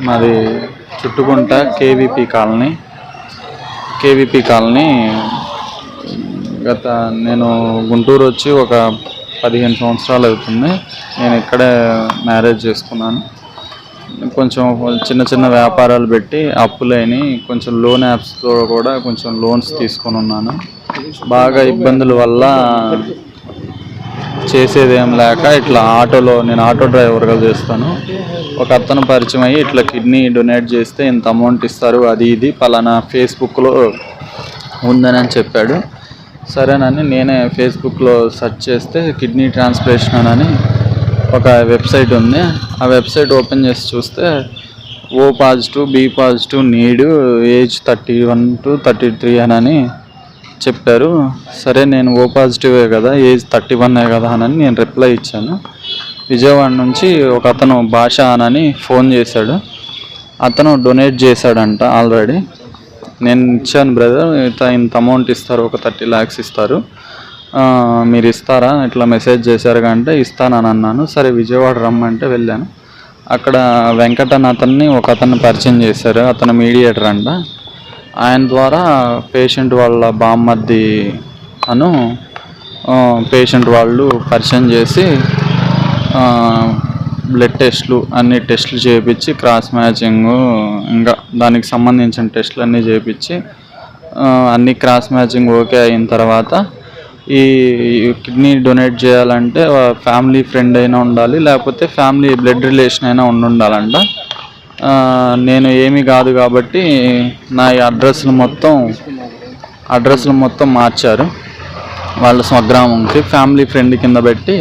మాది చుట్టుకుంట KVP colony. నేను గుంటూరు వచ్చి ఒక 15 సంవత్సరాలు అవుతుంది. నేను ఇక్కడే మ్యారేజ్ చేసుకున్నాను. కొంచెం చిన్న వ్యాపారాలు పెట్టి అప్పులైన కొంచెం లోన్ యాప్స్తో కూడా కొంచెం లోన్స్ తీసుకొని ఉన్నాను. బాగా ఇబ్బందుల వల్ల చేసేది ఏం లేక ఇట్లా నేను ఆటో డ్రైవర్గా చేస్తాను. ఒక అతను పరిచయం అయ్యి ఇట్లా కిడ్నీ డొనేట్ చేస్తే ఇంత అమౌంట్ ఇస్తారు, అది ఇది పలానా ఫేస్బుక్లో ఉందని చెప్పాడు. సరేనని నేనే ఫేస్బుక్లో సెర్చ్ చేస్తే కిడ్నీ ట్రాన్స్ప్లాంటేషన్ అని ఒక వెబ్సైట్ ఉంది. ఆ వెబ్సైట్ ఓపెన్ చేసి చూస్తే O positive, B positive, need, age 31 to 33 అని చెప్పారు. సరే నేను O పాజిటివే కదా, ఏజ్ 31 కదా అని నేను రిప్లై ఇచ్చాను. విజయవాడ నుంచి ఒక అతను భాష అని ఫోన్ చేశాడు. అతను డొనేట్ చేశాడంట ఆల్రెడీ. నేను ఇచ్చాను, బ్రదర్ ఇంత అమౌంట్ ఇస్తారు, ఒక 30 lakhs ఇస్తారు, మీరు ఇస్తారా, ఇట్లా మెసేజ్ చేశారు అంటే ఇస్తానని అన్నాను. సరే విజయవాడ రమ్మంటే వెళ్ళాను. అక్కడ వెంకటన్ ఒక అతన్ని పరిచయం చేశారు. అతను మీడియేటర్ అంట. ఆయన ద్వారా పేషెంట్ వాళ్ళ బామ్మర్ది పేషెంట్ వాళ్ళు పరిచయం చేసి బ్లడ్ టెస్ట్లు అన్ని టెస్టులు చేయించి క్రాస్ మ్యాచింగ్ ఇంకా దానికి సంబంధించిన టెస్టులు అన్నీ చేయించి అన్ని క్రాస్ మ్యాచింగ్ ఓకే అయిన తర్వాత ఈ కిడ్నీ డొనేట్ చేయాలంటే ఫ్యామిలీ ఫ్రెండ్ అయినా ఉండాలి, లేకపోతే ఫ్యామిలీ బ్లడ్ రిలేషన్ అయినా ఉండాలంట. నేను ఏమీ కాదు కాబట్టి నా అడ్రస్లు మొత్తం మార్చారు. వాళ్ళ స్వగ్రామంకి ఫ్యామిలీ ఫ్రెండ్ కింద పెట్టి